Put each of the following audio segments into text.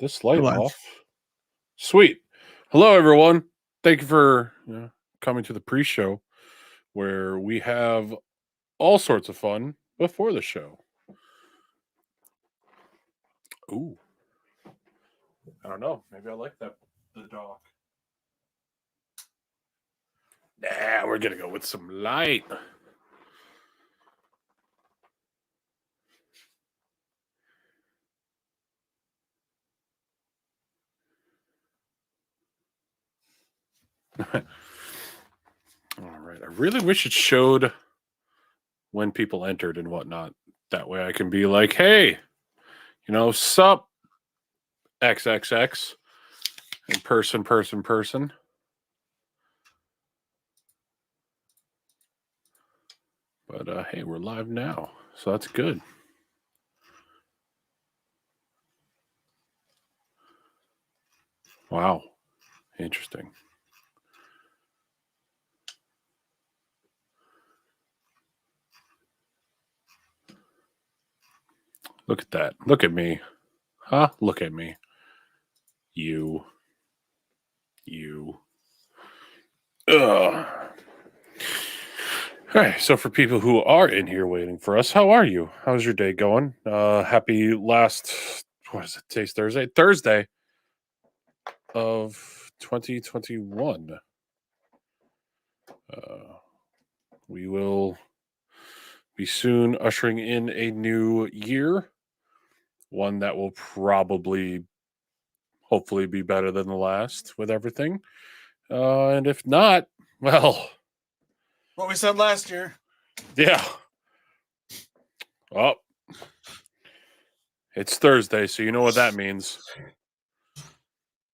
This light We're live. off. Sweet. Hello, everyone. Thank you for coming to the pre-show, where we have all sorts of fun before the show. Ooh, I don't know. Maybe I like the dog. Nah, we're gonna go with some light. All right. I really wish it showed when people entered and whatnot. That way I can be like, hey, sup, XXX, and person. But hey, we're live now, so that's good. Wow. Interesting. Look at that. Look at me. Huh? Look at me. You. Ugh. All right. So for people who are in here waiting for us, how are you? How's your day going? Happy last, what is it? Today's Thursday? Thursday of 2021. We will be soon ushering in a new year. One that will probably, hopefully, be better than the last with everything. And if not, well, What we said last year. yeah. Well, it's Thursday, so you know what that means.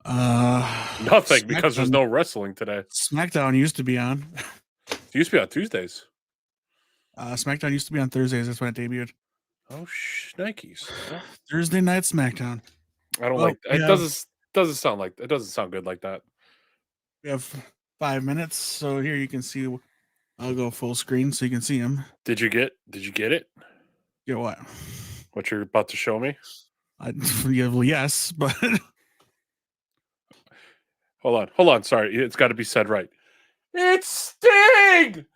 Nothing, because there's no wrestling today. SmackDown used to be on. It used to be on Tuesdays. SmackDown used to be on Thursdays. That's when it debuted. Oh, Nikes. Thursday night SmackDown. I don't like it. Doesn't sound like it. Doesn't sound good like that. We have 5 minutes, so here you can see. I'll go full screen so you can see him. Did you get it? Get what? What you're about to show me? Yes, but hold on. Sorry, it's got to be said right. It's Sting.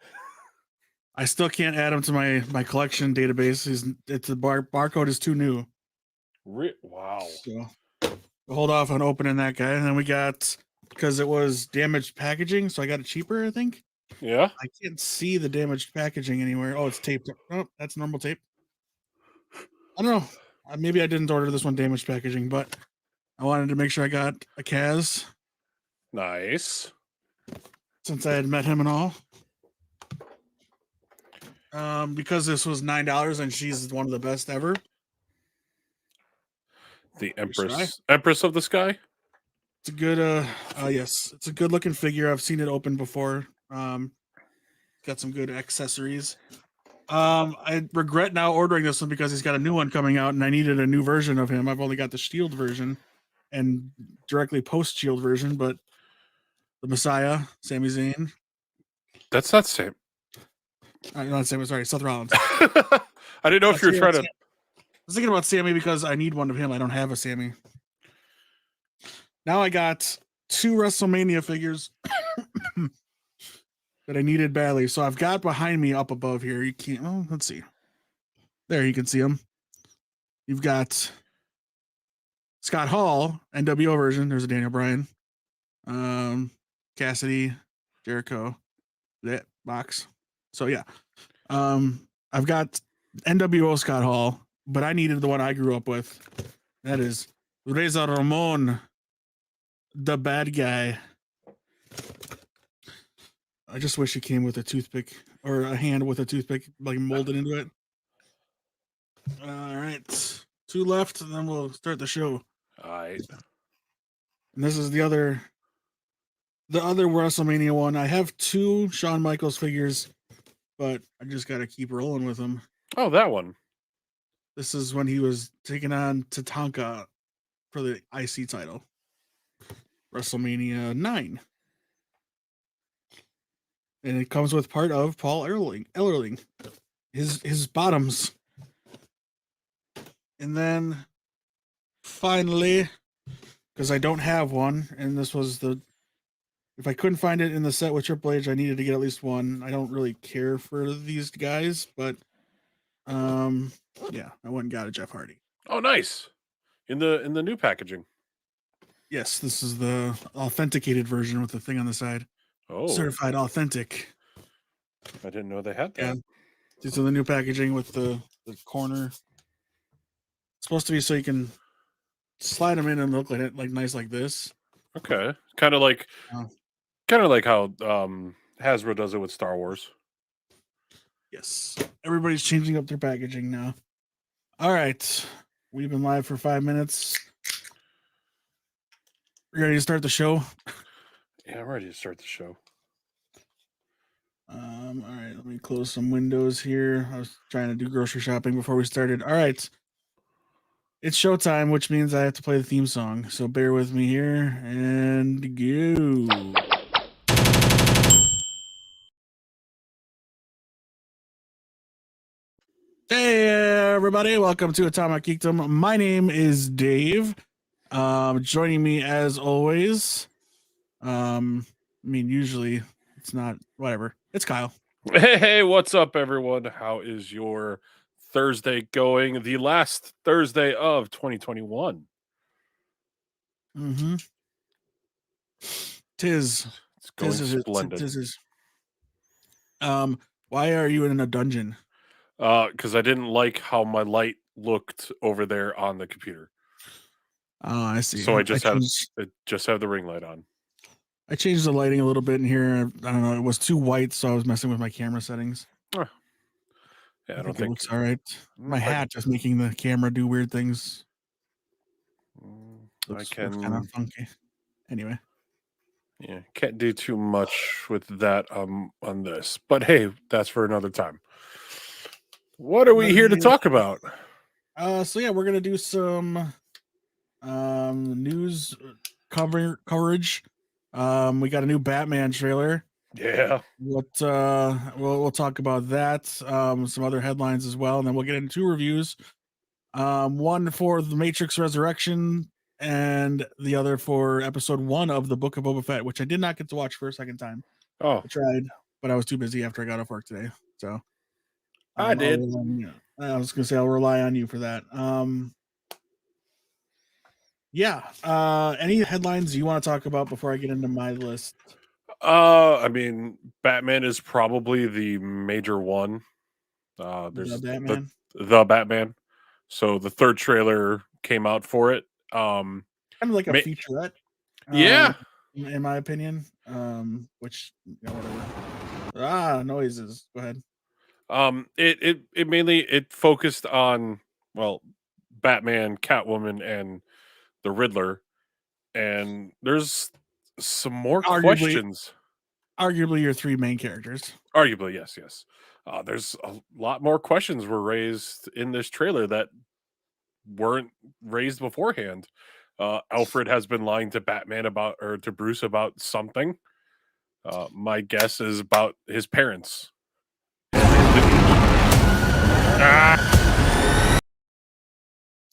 I still can't add him to my collection database. The barcode is too new. Wow. So we'll hold off on opening that guy, and then we got, because it was damaged packaging, so I got it cheaper, I think. Yeah. I can't see the damaged packaging anywhere. Oh, it's taped. Oh, that's normal tape. I don't know. Maybe I didn't order this one damaged packaging, but I wanted to make sure I got a Kaz. Nice. Since I had met him and all. Because this was $9 and she's one of the best ever. The Empress of the Sky. It's a good yes, it's a good looking figure. I've seen it open before. Got some good accessories. I regret now ordering this one because he's got a new one coming out and I needed a new version of him. I've only got the Shield version and directly post Shield version, but the Messiah, Sami Zayn. That's not Sam. Not Sami, sorry, Seth Rollins. I didn't know if you were trying to. I was thinking about Sammy because I need one of him. I don't have a Sammy. Now I got 2 WrestleMania figures that I needed badly. So I've got behind me up above here. You can't. Oh, let's see. There, you can see them. You've got Scott Hall, NWO version. There's a Daniel Bryan. Cassidy, Jericho, that box. So yeah. I've got NWO Scott Hall, but I needed the one I grew up with. That is Razor Ramon, the bad guy. I just wish it came with a toothpick or a hand with a toothpick like molded into it. All right. 2 left, and then we'll start the show. All right. And this is the other WrestleMania one. I have 2 Shawn Michaels figures, but I just got to keep rolling with them. Oh, that one. This is when he was taking on Tatanka for the IC title. WrestleMania 9. And it comes with part of Paul Ellerling. His bottoms. And then finally because I don't have one, and this was the. If I couldn't find it in the set with Triple H, I needed to get at least one. I don't really care for these guys, but yeah, I went and got a Jeff Hardy. Oh, nice. In the new packaging. Yes, this is the authenticated version with the thing on the side. Oh, Certified authentic. I didn't know they had that. Yeah. These are the new packaging with the corner. It's supposed to be so you can slide them in and look like it, like nice like this. Okay, kind of like Oh. how Hasbro does it with Star Wars. Yes. Everybody's changing up their packaging now. All right. We've been live for 5 minutes. You ready to start the show? Yeah, I'm ready to start the show. All right, let me close some windows here. I was trying to do grocery shopping before we started. All right. It's showtime, which means I have to play the theme song. So bear with me here and go. Hey everybody, welcome to Atomic Geekdom. My name is Dave. Joining me as always. Usually it's not whatever. It's Kyle. Hey, what's up, everyone? How is your Thursday going? The last Thursday of 2021. Mm-hmm. Tis. It's going Tis splendid. Tis. Why are you in a dungeon? Because I didn't like how my light looked over there on the computer. Oh, I see. So I just have the ring light on. I changed the lighting a little bit in here. I don't know. It was too white, so I was messing with my camera settings. Yeah, I don't think it looks all right. My hat is making the camera do weird things. Looks kind of funky. Anyway. Yeah, can't do too much with that on this. But hey, that's for another time. What are we here to talk about? So yeah, we're gonna do some news coverage. We got a new Batman trailer. Yeah. We'll talk about that. Some other headlines as well, and then we'll get into 2 reviews. One for The Matrix Resurrection, and the other for episode 1 of the Book of Boba Fett, which I did not get to watch for a second time. Oh, I tried, but I was too busy after I got off work today. So I did. I was gonna say I'll rely on you for that. Yeah. Any headlines you want to talk about before I get into my list? Batman is probably the major one. There's the Batman. So the 3rd trailer came out for it. Kind of like a featurette. Yeah. In my opinion. Which whatever. Noises. Go ahead. It mainly focused on Batman, Catwoman, and the Riddler, and there's some more questions. Arguably your 3 main characters. Arguably, yes. There's a lot more questions were raised in this trailer that weren't raised beforehand. Alfred has been lying to Batman to Bruce about something. My guess is about his parents.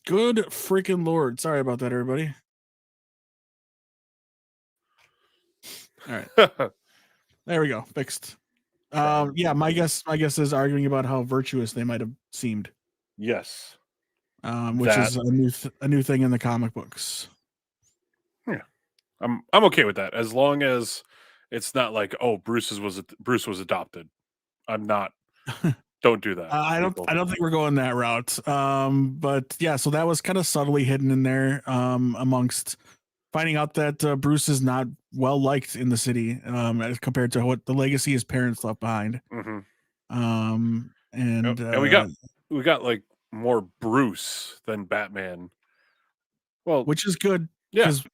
Good freaking Lord. Sorry about that, everybody. All right. There we go. Fixed. Yeah, my guess is arguing about how virtuous they might have seemed. Yes. Which is a new thing in the comic books. Yeah. I'm okay with that, as long as it's not like, oh, Bruce was adopted. I'm not. Don't do that. I don't think we're going that route. But yeah, so that was kind of subtly hidden in there. Amongst finding out that Bruce is not well liked in the city, as compared to what the legacy his parents left behind. Mm-hmm. And we got like more Bruce than Batman. Well, which is good. Because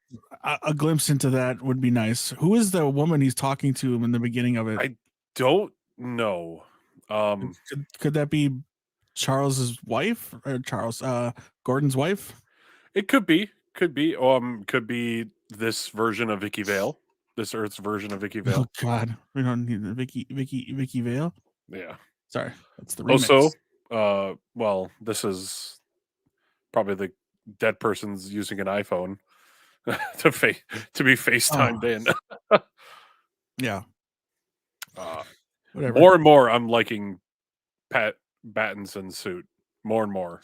a glimpse into that would be nice. Who is the woman he's talking to in the beginning of it? I don't know. Could that be Charles's wife or Gordon's wife? It could be. Could be this version of Vicky Vale. This Earth's version of Vicky Vale. Oh God, we don't need the Vicky Vale. Yeah. Sorry, that's the remix. Also, this is probably the dead person's using an iPhone. to be FaceTimed in. Yeah, whatever. More and more, I'm liking Pat Battinson's suit. More and more.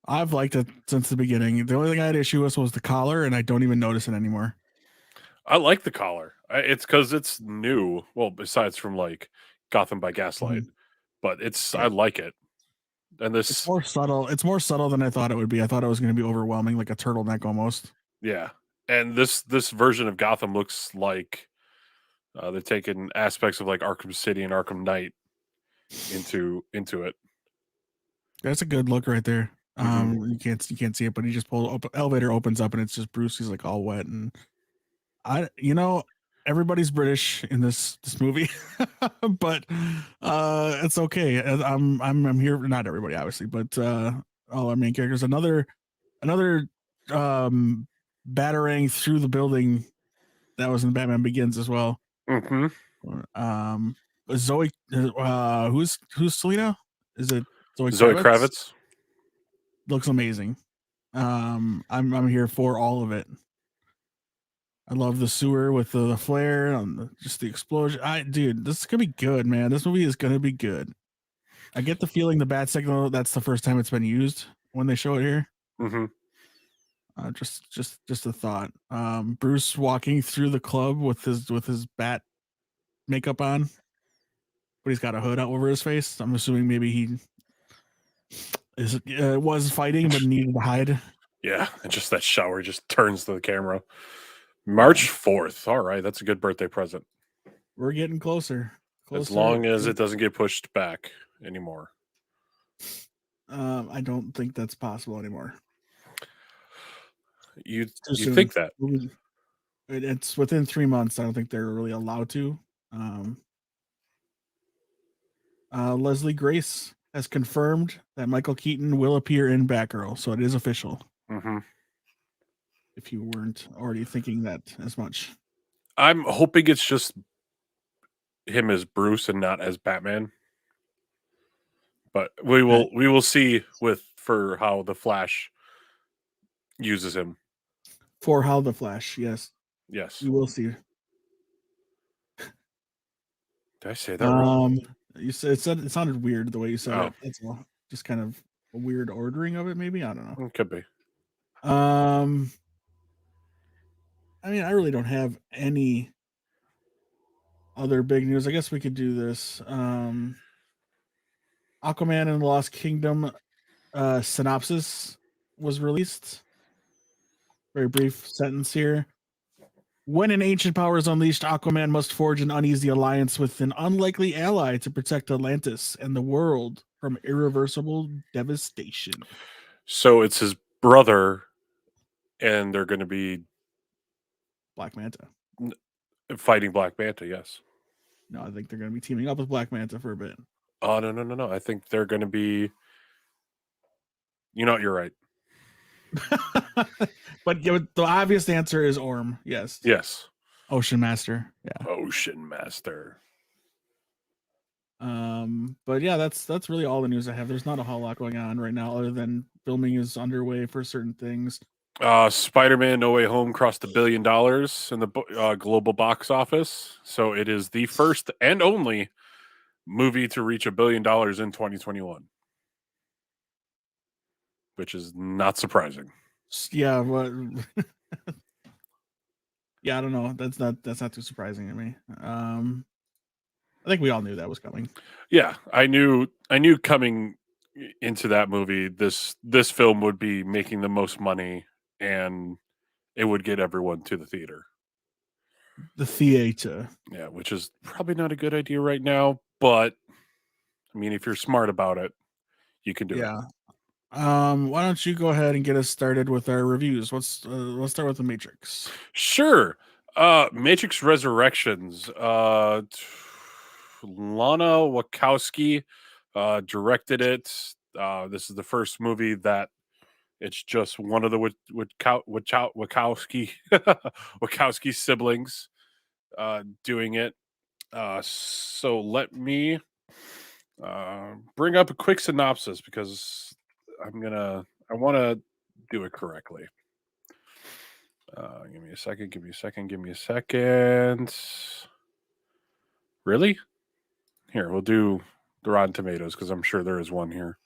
I've liked it since the beginning. The only thing I had issue with was the collar, and I don't even notice it anymore. I like the collar. It's because it's new. Well, besides from like Gotham by Gaslight, but I Yeah. like it. And It's this, more subtle. It's more subtle than I thought it would be. I thought it was going to be overwhelming, like a turtleneck almost. yeah, and this version of Gotham looks like they're taking aspects of like Arkham City and Arkham Knight into it. That's a good look right there. Mhm. You can't see it, but he just elevator opens up and it's just Bruce. He's like all wet, and everybody's British in this movie, but it's okay. I'm here. Not everybody, obviously, but all our main characters. Another battering through the building that was in Batman Begins as well. Mhm. Zoe, who's Selena? Is it Zoe Zoe Kravitz? Kravitz. Looks amazing. I'm here for all of it. I love the sewer with the flare and just the explosion. Dude, this is gonna be good, man. This movie is gonna be good. I get the feeling the bat signal. That's the first time it's been used when they show it here. Mm-hmm. Just a thought. Bruce walking through the club with his bat makeup on, but he's got a hood out over his face. I'm assuming maybe he was fighting but needed to hide. Yeah, and just that shower just turns to the camera. March 4th. All right, that's a good birthday present. We're getting closer. As long as it doesn't get pushed back anymore. I don't think that's possible anymore. You think that? It's within 3 months. I don't think they're really allowed to. Leslie Grace has confirmed that Michael Keaton will appear in Batgirl, so it is official. Mm-hmm. If you weren't already thinking that as much, I'm hoping it's just him as Bruce and not as Batman. But we will see for how the Flash uses him. For how the Flash, yes, Yes, we will see. Did I say that wrong? You said it sounded weird the way you said Oh. it. That's all. Just kind of a weird ordering of it, maybe. I don't know. It could be. I mean, I really don't have any other big news. I guess we could do this. Aquaman and the Lost Kingdom synopsis was released. Very brief sentence here. When an ancient power is unleashed, Aquaman must forge an uneasy alliance with an unlikely ally to protect Atlantis and the world from irreversible devastation. So it's his brother, and they're going to be Black Manta. fighting Black Manta. Yes. No, I think they're going to be teaming up with Black Manta for a bit. Oh no! I think they're going to be. You're right. But the obvious answer is Orm. Yes. Yes. Ocean Master. Yeah. Ocean Master. But yeah, that's really all the news I have. There's not a whole lot going on right now other than filming is underway for certain things. Spider-Man No Way Home crossed $1 billion in the global box office. So it is the first and only movie to reach $1 billion in 2021. Which is not surprising. Yeah, what yeah, I don't know. That's not too surprising to me. I think we all knew that was coming. Yeah, I knew coming into that movie this film would be making the most money and it would get everyone to the theater. The theater. Yeah, which is probably not a good idea right now, but I mean if you're smart about it, you can do it. Why don't you go ahead and get us started with our reviews? Let's start with The Matrix. Sure. Matrix Resurrections. Lana Wachowski directed it. This is the first movie that it's just one of the Wachowski Wachowski siblings doing it. So let me bring up a quick synopsis because I want to do it correctly. Give me a second. Give me a second. Give me a second. Really? Here, we'll do the Rotten Tomatoes because I'm sure there is one here.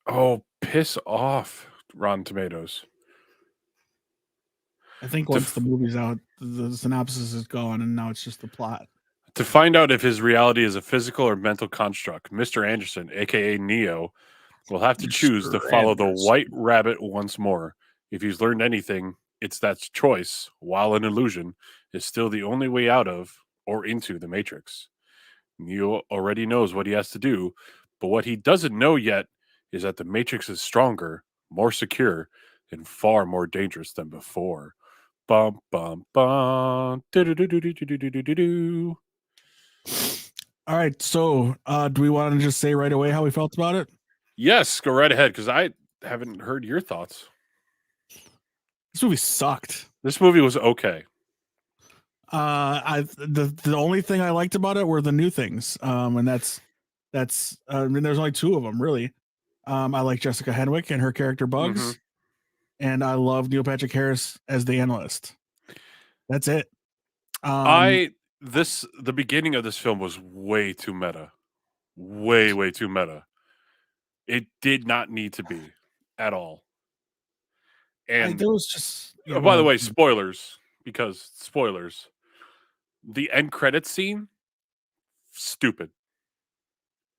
Oh, piss off, Rotten Tomatoes. I think once the movie's out, the synopsis is gone, and now it's just the plot. To find out if his reality is a physical or mental construct, Mr. Anderson, aka Neo, will have to choose to follow the White Rabbit once more. If he's learned anything, it's that choice, while an illusion, is still the only way out of or into the Matrix. Neo already knows what he has to do, but what he doesn't know yet is that the Matrix is stronger, more secure, and far more dangerous than before. Bum bum bum. Do-do-do-do-do-do-do-do-do. All right, so do we want to just say right away how we felt about it? Yes, go right ahead because I haven't heard your thoughts. This movie sucked. This movie was okay. The only thing I liked about it were the new things, and that's I mean, there's only two of them really. I like Jessica Henwick and her character Bugs, and I love Neil Patrick Harris as the analyst. That's it. The beginning of this film was way too meta. Way too meta. It did not need to be at all. And there was just by the way, spoilers, because spoilers. The end credits scene, stupid.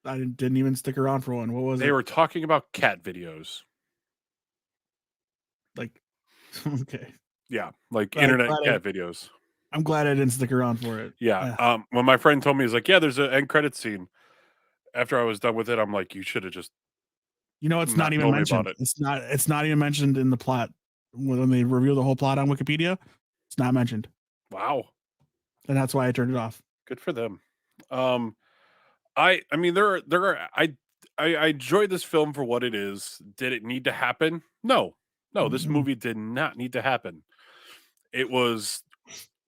I didn't even stick around for one. What was it? They were talking about cat videos. Like, okay. Yeah, like internet cat videos. I'm glad I didn't stick around for it. Yeah. When my friend told me, he's like, yeah, there's an end credit scene. After I was done with it, I'm like, you should have just. It's not even mentioned. It's not even mentioned in the plot. When they reveal the whole plot on Wikipedia, it's not mentioned. Wow. And that's why I turned it off. Good for them. I mean, I enjoyed this film for what it is. Did it need to happen? No, this movie did not need to happen. It was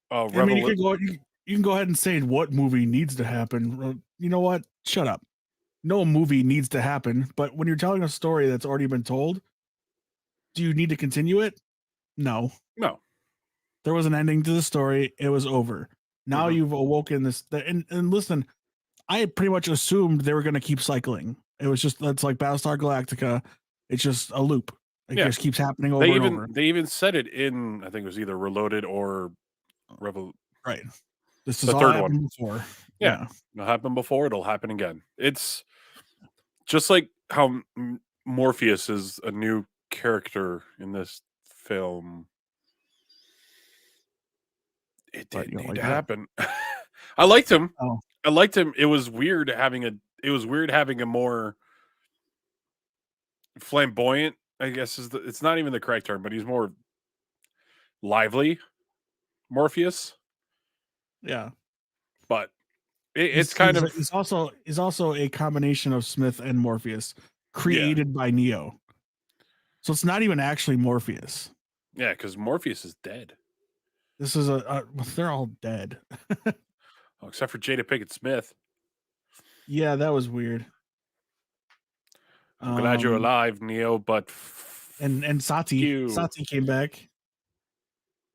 I mean, you can go ahead and say what movie needs to happen. You know what? Shut up. No movie needs to happen, but when you're telling a story that's already been told, do you need to continue it? No. There was an ending to the story. It was over. Now you've awoken this. And listen, I pretty much assumed they were going to keep cycling. It was just, that's like Battlestar Galactica. It's just a loop. It just keeps happening over and over. They even said it in, I think it was either Reloaded or Right. This is the third one before. Yeah. It'll happen before. It'll happen again. It's just like how Morpheus is a new character in this film. It didn't need to happen. I liked him. Oh. I liked him. It was weird having a more flamboyant, I guess it's not even the correct term, but he's more lively Morpheus. Yeah. But he's also a combination of Smith and Morpheus created by Neo. So it's not even actually Morpheus. Yeah, because Morpheus is dead. This is they're all dead. Except for Jada Pinkett Smith. Yeah, that was weird. I'm glad you're alive, Neo, but and Sati came back.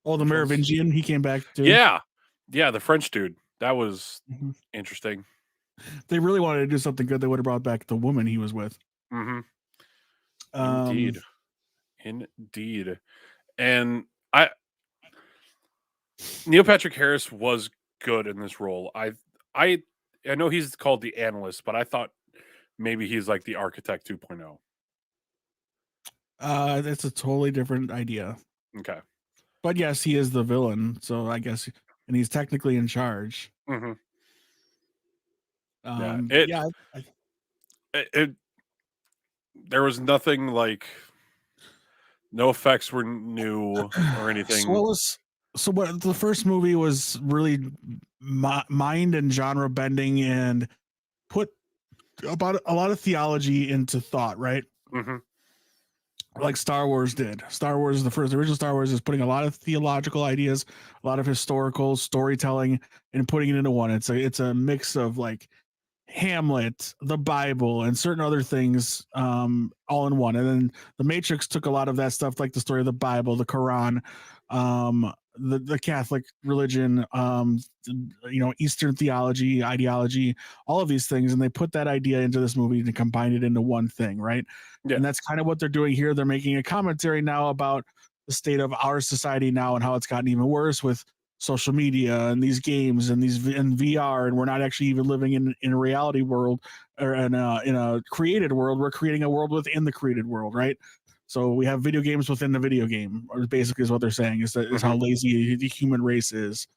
Oh, the Merovingian, he came back too. Yeah, the French dude. That was interesting. They really wanted to do something good. They would have brought back the woman he was with. Indeed. And Neil Patrick Harris was good in this role. I know he's called the analyst, but I thought maybe he's like the architect 2.0. That's a totally different idea. Okay. But yes, he is the villain, so I guess, and he's technically in charge. There was nothing like, no effects were new or anything. So what the first movie was really mind and genre bending and put about a lot of theology into thought, right? Like Star Wars did. Star Wars, the original Star Wars, is putting a lot of theological ideas, a lot of historical storytelling, and putting it into one. It's a mix of like Hamlet, the Bible, and certain other things all in one. And then the Matrix took a lot of that stuff, like the story of the Bible, the Quran, the Catholic religion, Eastern theology, ideology, all of these things, and they put that idea into this movie and combined it into one thing, right? Yeah. And that's kind of what they're doing here. They're making a commentary now about the state of our society now and how it's gotten even worse with social media and these games and these in VR, and we're not actually even living in a reality world or in a created world. We're creating a world within the created world, right? So we have video games within the video game, or basically is what they're saying is how lazy the human race is.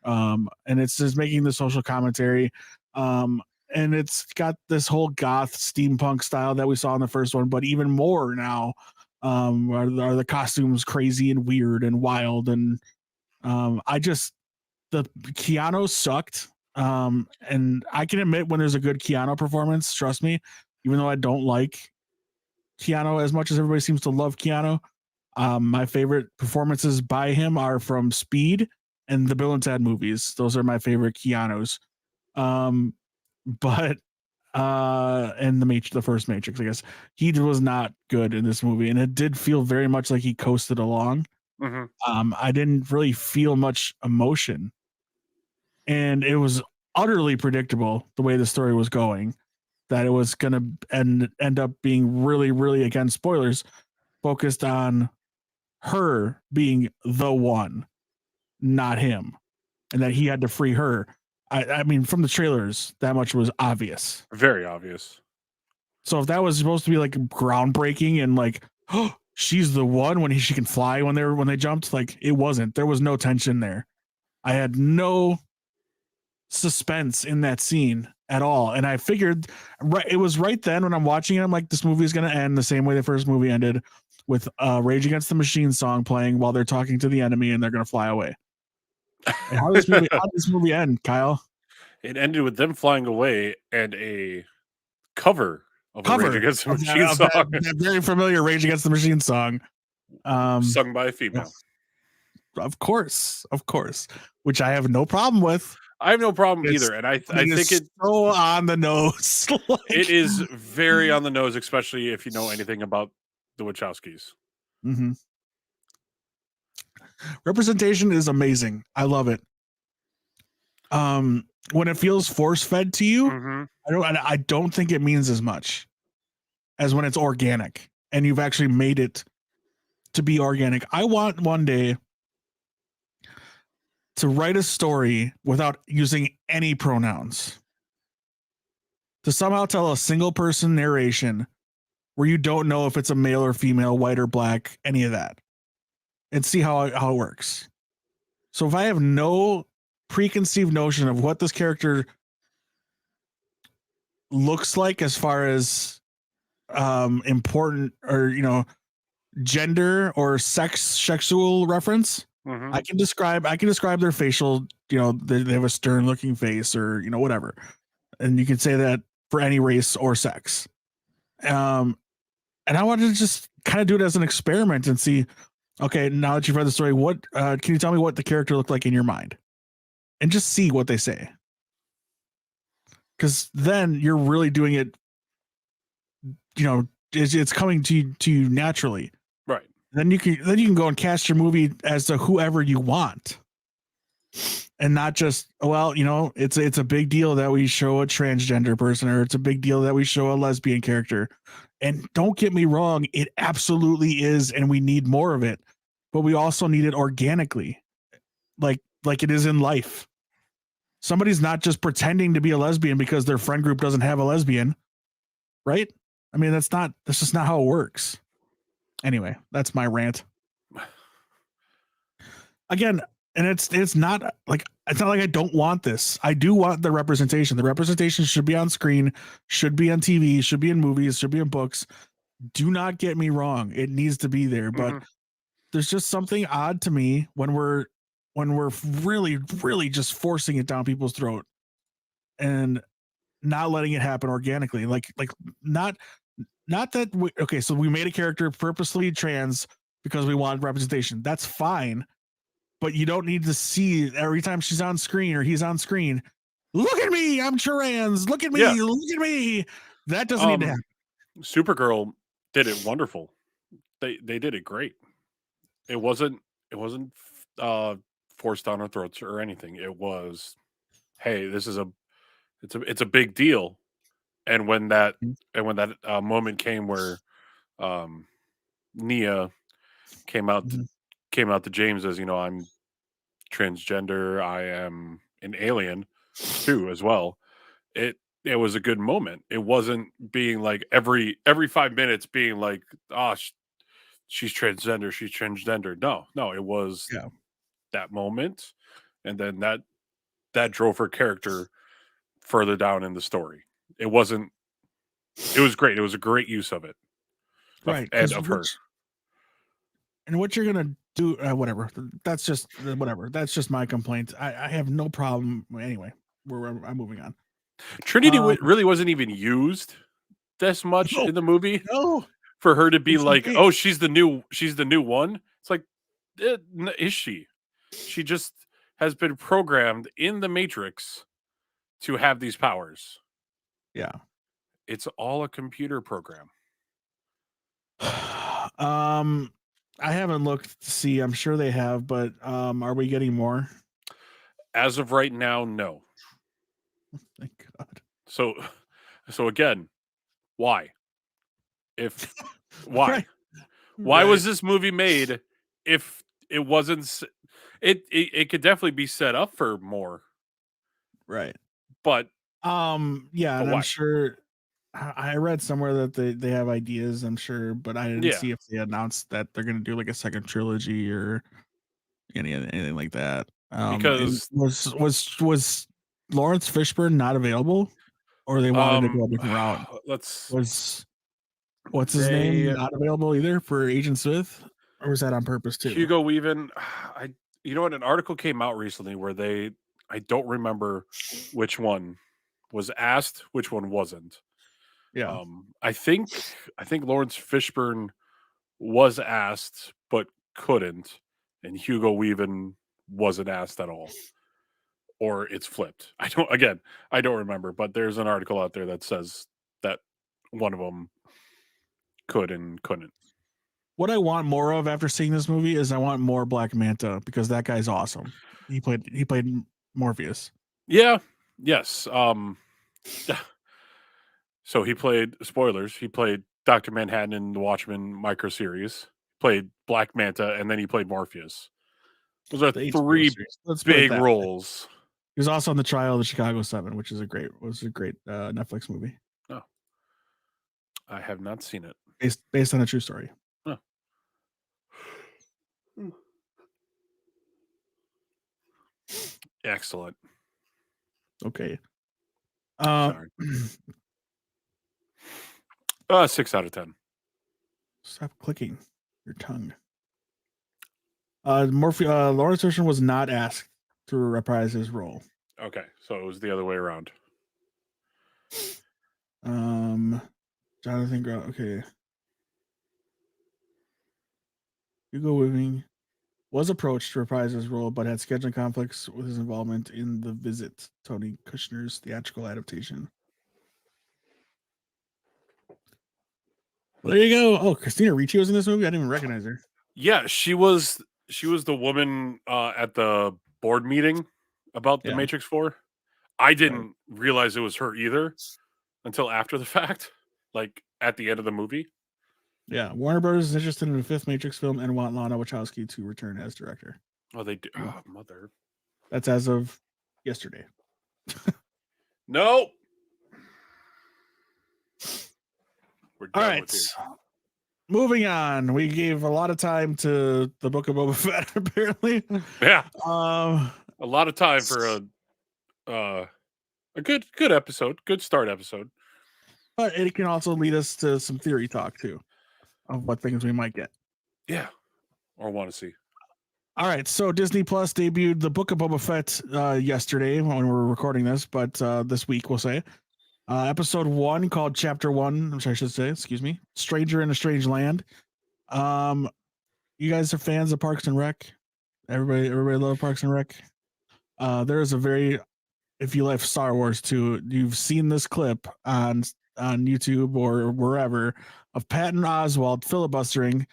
And it's just making the social commentary. And it's got this whole goth steampunk style that we saw in the first one, but even more now. Are the costumes crazy and weird and wild, and the Keanu sucked. And I can admit when there's a good Keanu performance, trust me, even though I don't like Keanu as much as everybody seems to love Keanu. My favorite performances by him are from Speed and the Bill and Ted movies. Those are my favorite Keanu's. But and the first Matrix, I guess he was not good in this movie, and it did feel very much like he coasted along. I didn't really feel much emotion, and it was utterly predictable the way the story was going, that it was going to end up being really, really, again, spoilers, focused on her being the one, not him, and that he had to free her. I mean, from the trailers, that much was obvious. Very obvious. So if that was supposed to be like groundbreaking and like, oh, she's the one when she can fly when they jumped, like, it wasn't. There was no tension there. I had no suspense in that scene at all, and I figured it was right then when I'm watching it, I'm like, this movie is going to end the same way the first movie ended, with Rage Against the Machine song playing while they're talking to the enemy and they're going to fly away. And how did this movie end, Kyle? It ended with them flying away and a cover of a Rage Against the Machine song. That very familiar Rage Against the Machine song. Sung by a female. Of course. Which I have no problem with. I have no problem either. And I think it's so on the nose. Like, it is very on the nose, especially if you know anything about the Wachowskis. Mm-hmm. Representation is amazing. I love it. When it feels force-fed to you, I don't think it means as much as when it's organic and you've actually made it to be organic. I want one day to write a story without using any pronouns, to somehow tell a single person narration where you don't know if it's a male or female, white or black, any of that, and see how it works. So if I have no preconceived notion of what this character looks like as far as important or gender or sexual reference, I can describe their facial, they have a stern looking face or whatever, and you can say that for any race or sex. And I wanted to just kind of do it as an experiment and see, okay, now that you've read the story, what can you tell me what the character looked like in your mind? And just see what they say. Because then you're really doing it, it's coming to you naturally. Right. Then you can go and cast your movie as to whoever you want. And not just, it's a big deal that we show a transgender person, or it's a big deal that we show a lesbian character. And don't get me wrong, it absolutely is, and we need more of it. But we also need it organically, like it is in life. Somebody's not just pretending to be a lesbian because their friend group doesn't have a lesbian, right? I mean, that's just not how it works. Anyway, that's my rant. Again, and it's not like I don't want this. I do want the representation. The representation should be on screen, should be on TV, should be in movies, should be in books. Do not get me wrong. It needs to be there, but there's just something odd to me when we're really, really just forcing it down people's throat and not letting it happen organically. Like not that okay, so we made a character purposely trans because we want representation. That's fine, but you don't need to see every time she's on screen or he's on screen, look at me, I'm trans. Look at me, Yeah. look at me. That doesn't need to happen. Supergirl did it wonderful. They did it great. It wasn't uh forced down our throats or anything. It was, hey, this is it's a big deal. And when that moment came where um Nia came out to, Mhm. came out to James as, I'm transgender, I am an alien too as well. It was a good moment. It wasn't being like every 5 minutes being like, oh, she's transgender, she's transgender. No, it was Yeah. that moment, and then that drove her character further down in the story. It wasn't. It was great. It was a great use of it, Right. of her. And what you're gonna do, whatever. That's just whatever. That's just my complaint. I have no problem. Anyway, I'm moving on. Trinity Um, really wasn't even used this much no, in the movie no, for her to be it's like, okay. oh, she's the new one. It's like, is she? She just has been programmed in the Matrix to have these powers. Yeah. It's all a computer program. I haven't looked to see. I'm sure they have, but are we getting more? As of right now, no. Thank God. So, so again, why? If why? Right. Why Right. was this movie made if it wasn't it could definitely be set up for more, Right. but Yeah, and I'm why? sure I read somewhere that they have ideas, I'm sure, but I didn't Yeah, see if they announced that they're gonna do like a second trilogy or anything like that. And because was Lawrence Fishburne not available, or they wanted to um go a different route? let's Was what's his name they not available either for Agent Smith, or was that on purpose too? Hugo Weaving, I you know what, an article came out recently where I don't remember which one was asked, which one wasn't. Yeah, I think Lawrence Fishburne was asked but couldn't, and Hugo Weaving wasn't asked at all, or it's flipped. I don't remember, but there's an article out there that says that one of them could and couldn't. what I want more of after seeing this movie is I want more Black Manta because that guy's awesome. He played Morpheus. Yeah, yes. So he played, spoilers, he played Dr. Manhattan in the Watchmen micro series, played Black Manta, and then he played Morpheus. Those are The HBO three series. Let's put it big that way. roles. He was also on the Trial of the Chicago 7, which is a great Netflix movie Oh, I have not seen it. based on a true story. Oh. Excellent. Okay. Sorry. 6 out of 10. Stop clicking your tongue. Lawrence Fishburne was not asked to reprise his role. Okay, so it was the other way around. Jonathan Groff. Okay. Hugo Weaving was approached to reprise his role, but had scheduling conflicts with his involvement in The Visit, Tony Kushner's theatrical adaptation. Well, there you go. Oh, Christina Ricci was in this movie. I didn't even recognize her. Yeah, she was the woman at the board meeting about the Yeah, Matrix 4. I right. didn't realize it was her either until after the fact, like at the end of the movie. Yeah, Warner Brothers is interested in a fifth Matrix film and want Lana Wachowski to return as director. Oh, they do. Oh, mother. That's as of yesterday. No. We're All done right. with you. Moving on. We gave a lot of time to the Book of Boba Fett, apparently. Yeah, Um, a lot of time for a good episode, good start episode. but it can also lead us to some theory talk too of what things we might get. Yeah, or want to see. All right, so Disney Plus debuted the Book of Boba Fett yesterday when we were recording this, but this week we'll say episode 1 called Chapter 1, which I should say, excuse me, Stranger in a Strange Land. You guys are fans of Parks and Rec? Everybody love Parks and Rec. There is a very if you left Star Wars too, you've seen this clip on YouTube or wherever of Patton Oswalt filibustering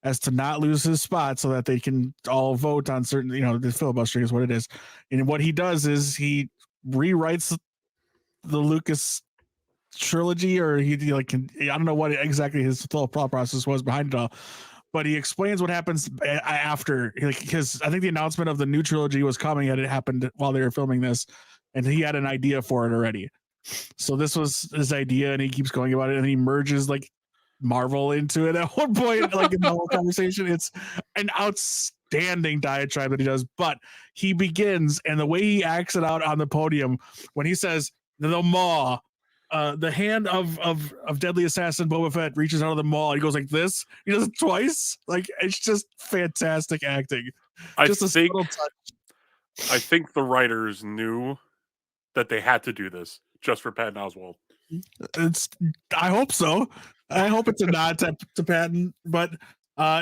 as to not lose his spot so that they can all vote on certain, the filibustering is what it is. And what he does is he rewrites the Lucas trilogy, or he like, I don't know what exactly his thought process was behind it all, but he explains what happens after, because I think the announcement of the new trilogy was coming and it happened while they were filming this, and he had an idea for it already. So this was his idea, and he keeps going about it, and he merges like Marvel into it at one point, like in the whole conversation. It's an outstanding diatribe that he does, but he begins, and the way he acts it out on the podium when he says the maw, the hand of Deadly Assassin Boba Fett reaches out of the maw. He goes like this. He does it twice. Like, it's just fantastic acting. Just a subtle touch. I think the writers knew that they had to do this just for Patton Oswalt. I hope so. I hope it's a nod to Patton. But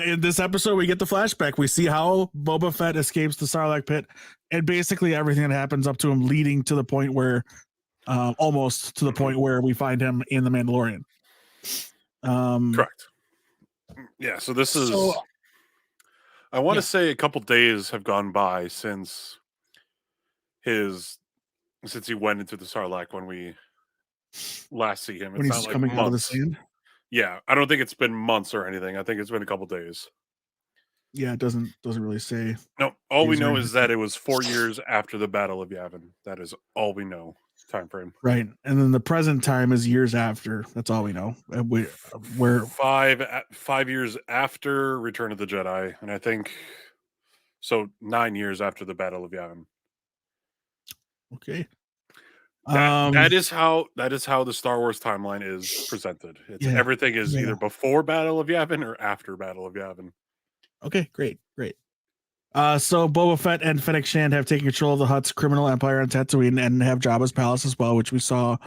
in this episode, we get the flashback. We see how Boba Fett escapes the Sarlacc pit, and basically everything that happens up to him, leading to the point where, almost to the point where we find him in The Mandalorian. Correct. Yeah. So this is. I want to say a couple days have gone by since he went into the Sarlacc when we last see him. It's when he's not like coming months. out of the sand. Yeah, I don't think it's been months or anything. I think it's been a couple days. Yeah, it doesn't really say. No, all we know is that it was 4 years after the Battle of Yavin. That is all we know. Time frame. Right, and then the present time is years after. That's all we know. We're 5 years after Return of the Jedi, and I think so 9 years after the Battle of Yavin. Okay. That is how the Star Wars timeline is presented. Everything is either before Battle of Yavin or after Battle of Yavin. Okay, great. So Boba Fett and Fennec Shand have taken control of the Hutt's criminal empire on Tatooine and have Jabba's palace as well, which we saw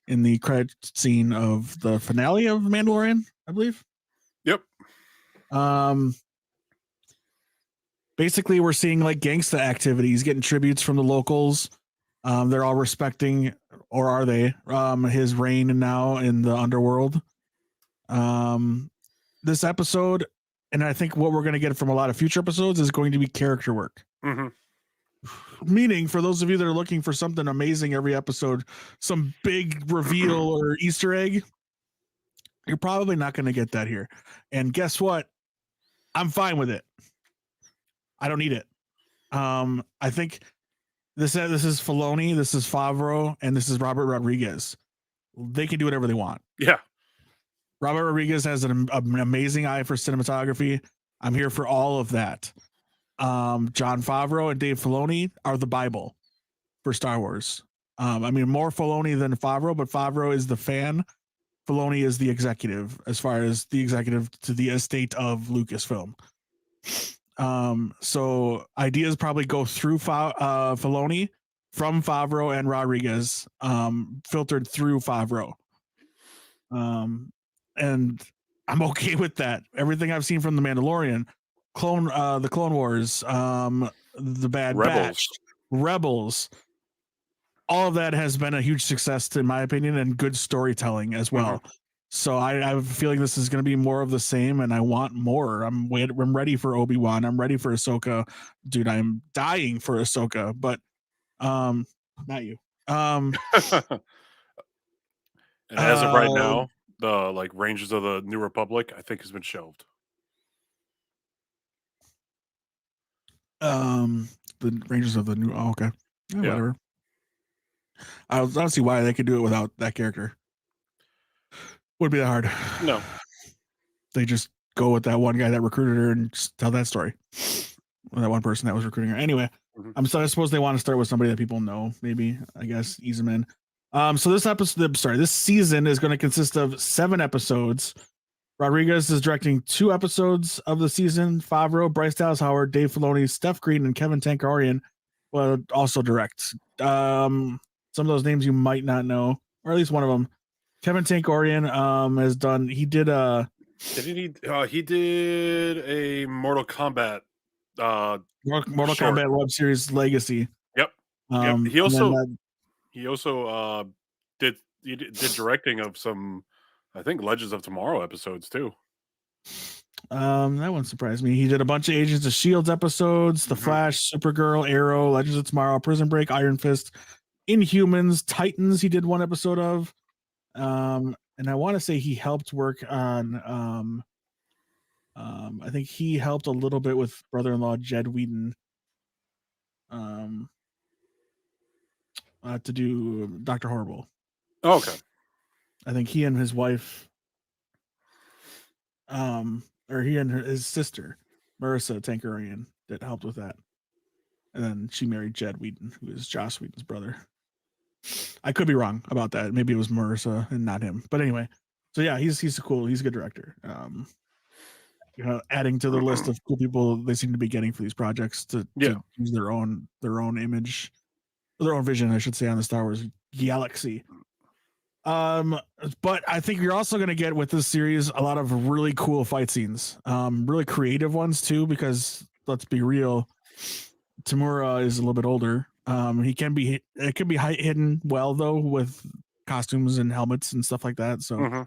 in the credit scene of the finale of Mandalorian, I believe. Yep. Basically, we're seeing like gangsta activities, getting tributes from the locals. They're all respecting, or are they, his reign now in the underworld. This episode, and I think what we're going to get from a lot of future episodes, is going to be character work. Mm-hmm. Meaning, for those of you that are looking for something amazing every episode, some big reveal or Easter egg, you're probably not going to get that here. And guess what? I'm fine with it. I don't need it. I think this is Filoni, this is Favreau, and this is Robert Rodriguez. They can do whatever they want. Yeah. Robert Rodriguez has an amazing eye for cinematography. I'm here for all of that. John Favreau and Dave Filoni are the Bible for Star Wars. I mean, more Filoni than Favreau, but Favreau is the fan. Filoni is the executive, as far as the executive to the estate of Lucasfilm. So ideas probably go through Filoni, from Favreau and Rodriguez, filtered through Favreau. And I'm okay with that. Everything I've seen from The Mandalorian, the Clone Wars, the Bad Batch, Rebels, all of that has been a huge success, in my opinion, and good storytelling as well. Mm-hmm. So I have a feeling this is going to be more of the same, and I want more. I'm ready for Obi-Wan. I'm ready for Ahsoka. Dude, I'm dying for Ahsoka, but not you. And as of right now, the Rangers of the New Republic, I think, has been shelved. The Rangers of the New. Oh, okay. Yeah. Whatever. I don't see why they could do it without that character. Wouldn't be that hard. No. They just go with that one guy that recruited her and just tell that story. Or that one person that was recruiting her. Anyway, I suppose they want to start with somebody that people know. Maybe, I guess, ease them in. So this season is going to consist of 7 episodes. Rodriguez is directing 2 episodes of the season. Favreau, Bryce Dallas Howard, Dave Filoni, Steph Green, and Kevin Tankarian will also direct. Some of those names you might not know, or at least one of them. Kevin Tankarian has done. He did he did a Mortal Kombat. Mortal Kombat web series Legacy. Yep. He also He also did directing of some, I think, Legends of Tomorrow episodes too. That wouldn't surprise me. He did a bunch of Agents of Shields episodes, The Flash, Supergirl, Arrow, Legends of Tomorrow, Prison Break, Iron Fist, Inhumans, Titans. He did one episode of. And I want to say he helped work on. I think he helped a little bit with brother-in-law Jed Whedon. To do Dr. Horrible. Oh, okay. I think he and his wife, or he and his sister, Marissa Tankarian, that helped with that. And then she married Jed Whedon, who is Joss Whedon's brother. I could be wrong about that. Maybe it was Marissa and not him. But anyway, so yeah, he's a good director. Adding to the list of cool people they seem to be getting for these projects to use their own image, their own vision, I should say, on the Star Wars galaxy. But I think you're also going to get with this series a lot of really cool fight scenes, really creative ones too, because let's be real, Tamura is a little bit older. It can be hidden well though with costumes and helmets and stuff like that. So,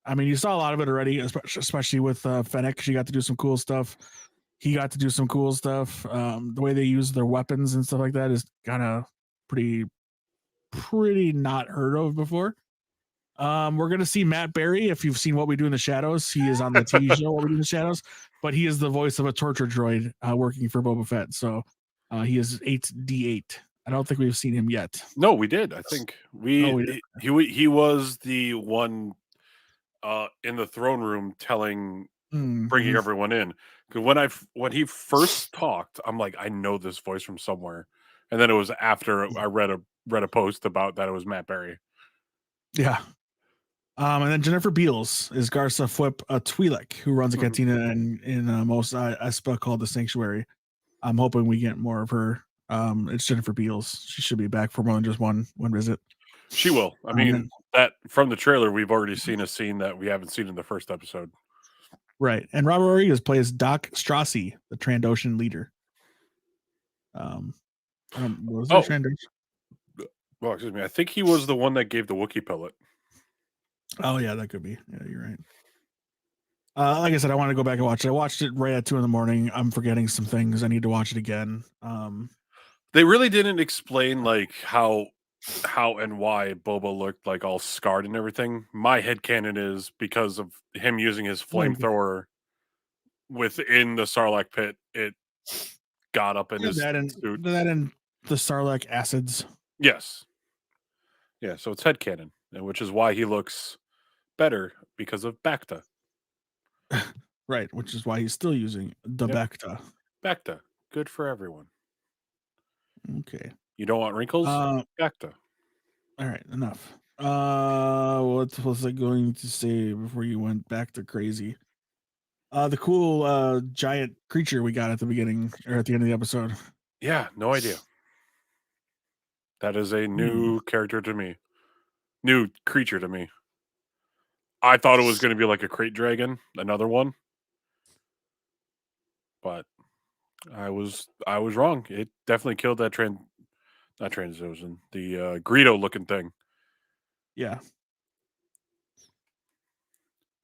I mean, you saw a lot of it already, especially with Fennec. She got to do some cool stuff. He got to do some cool stuff. The way they use their weapons and stuff like that is kind of pretty not heard of before. We're gonna see Matt Berry. If you've seen What We Do in the Shadows, he is on the TV show What We Do in the Shadows, but he is the voice of a torture droid working for Boba Fett. So he is 8D8. I don't think we've seen him yet. No, we did. I think he was the one in the throne room bringing everyone in. Because when he first talked, I'm like, I know this voice from somewhere, and then it was after I read a post about that it was Matt Berry. Yeah. And then Jennifer Beals is Garza Twi'lek, who runs a cantina in Mos Espa called the Sanctuary. I'm hoping we get more of her. It's Jennifer Beals. She should be back for more than just one visit. She will. I mean, that from the trailer, we've already seen a scene that we haven't seen in the first episode. Right. And Robert Rodriguez plays Doc Strassi, the Trandoshan leader. Was there Trandoshan? Well, excuse me. I think he was the one that gave the Wookiee pellet. Oh yeah, that could be. Yeah, you're right. Like I said, I want to go back and watch it. I watched it right at 2 a.m. I'm forgetting some things. I need to watch it again. They really didn't explain like how and why Boba looked like all scarred and everything. My headcanon is because of him using his flamethrower within the Sarlacc pit. It got up in his suit. That and the Sarlacc acids. Yes. Yeah, so it's headcanon, which is why he looks better because of Bacta. Right, which is why he's still using the Bacta. Bacta, good for everyone. Okay. You don't want wrinkles? Bacta. All right, enough. What was I going to say before you went back to crazy? The cool giant creature we got at the beginning or at the end of the episode. Yeah, no idea. That is a new character to me. New creature to me. I thought it was going to be like a crate dragon, another one. But I was wrong. It definitely killed that not Transocean, the Greedo looking thing. Yeah.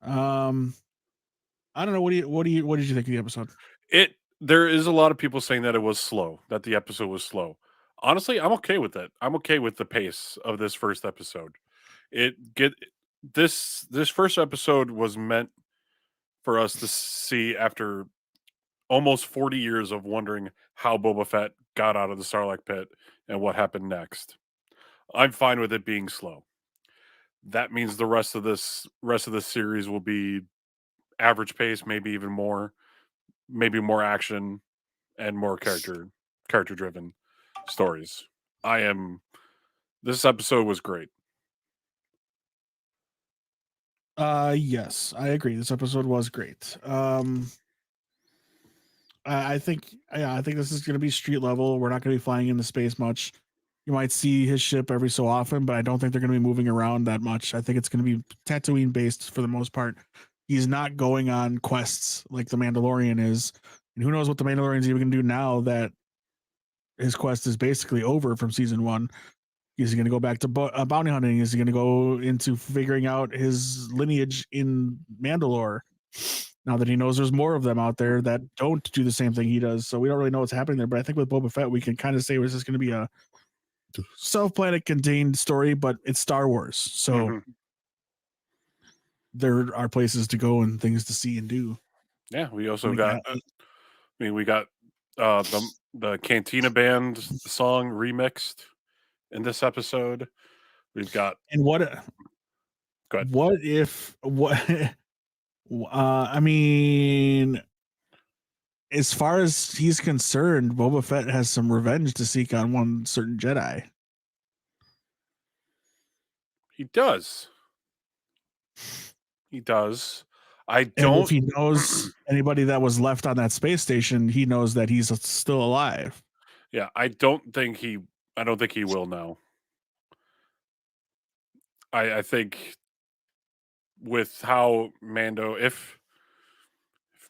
I don't know. What did you think of the episode? There is a lot of people saying that it was slow, that the episode was slow. Honestly, I'm okay with it. I'm okay with the pace of this first episode. This first episode was meant for us to see after almost 40 years of wondering how Boba Fett got out of the Sarlacc pit and what happened next. I'm fine with it being slow. That means the rest of this series will be average pace, maybe even more, maybe more action and more character driven stories. This episode was great. Yes, I agree. This episode was great. I think this is going to be street level. We're not going to be flying into space much. You might see his ship every so often, but I don't think they're going to be moving around that much. I think it's going to be Tatooine based for the most part. He's not going on quests like the Mandalorian is. And who knows what the Mandalorian's even going to do now that his quest is basically over from season 1. Is he going to go back to bounty hunting? Is he going to go into figuring out his lineage in Mandalore? Now that he knows there's more of them out there that don't do the same thing he does, so we don't really know what's happening there. But I think with Boba Fett, we can kind of say it's just going to be a self-planet contained story, but it's Star Wars, so there are places to go and things to see and do. Yeah, we also got. We got the Cantina Band song remixed in this episode. We've got. And what? Go ahead. What if what? I mean, as far as he's concerned, Boba Fett has some revenge to seek on one certain Jedi. He does. He does. I And don't. if he knows anybody that was left on that space station, he knows that he's still alive. Yeah, I don't think he will now. I think with how Mando, if